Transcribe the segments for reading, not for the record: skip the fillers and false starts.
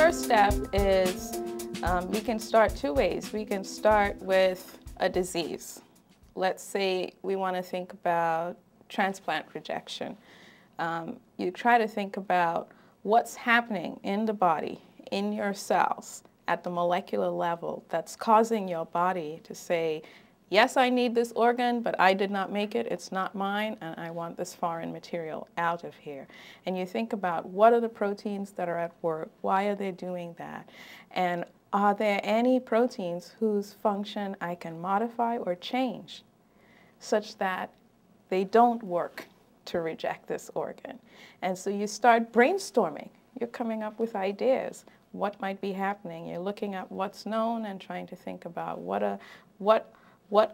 first step is we can start two ways. We can start with a disease. Let's say we want to think about transplant rejection. You try to think about what's happening in the body, in your cells, at the molecular level that's causing your body to say, yes, I need this organ, but I did not make it, it's not mine, and I want this foreign material out of here. And you think about what are the proteins that are at work, why are they doing that, and are there any proteins whose function I can modify or change such that they don't work to reject this organ. And so you start brainstorming. You're coming up with ideas. What might be happening? You're looking at what's known and trying to think about what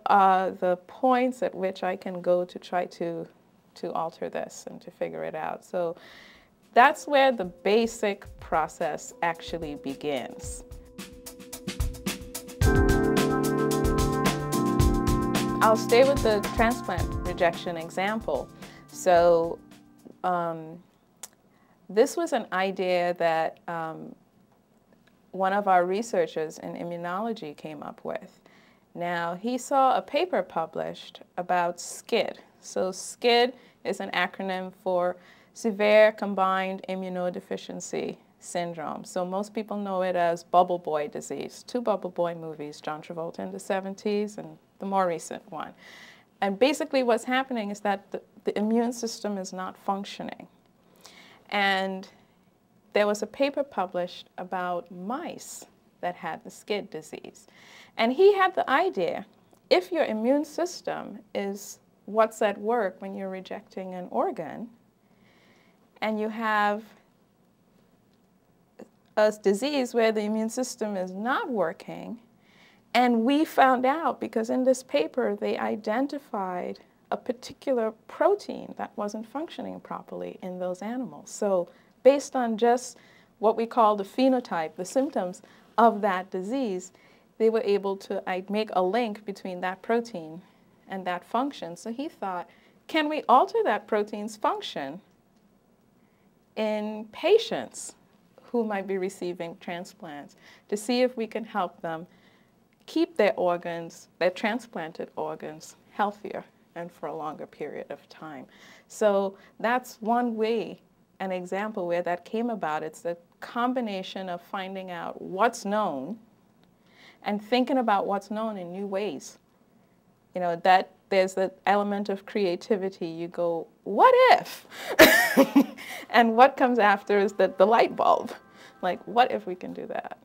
are the points at which I can go to try to alter this and to figure it out. So that's where the basic process actually begins. I'll stay with the transplant rejection example. So this was an idea that one of our researchers in immunology came up with. Now, he saw a paper published about SCID. So SCID is an acronym for Severe Combined Immunodeficiency Syndrome. So most people know it as Bubble Boy disease. Two Bubble Boy movies, John Travolta in the 70s and the more recent one. And basically what's happening is that the immune system is not functioning. And there was a paper published about mice that had the SCID disease. And he had the idea, if your immune system is what's at work when you're rejecting an organ, and you have a disease where the immune system is not working, and we found out, because in this paper they identified a particular protein that wasn't functioning properly in those animals. So based on just what we call the phenotype, the symptoms of that disease, they were able to make a link between that protein and that function. So he thought, can we alter that protein's function in patients who might be receiving transplants to see if we can help them keep their organs, their transplanted organs, healthier and for a longer period of time. So that's one way, an example where that came about. It's a combination of finding out what's known and thinking about what's known in new ways. You know, that there's the element of creativity. You go, what if? And what comes after is the light bulb. Like, what if we can do that?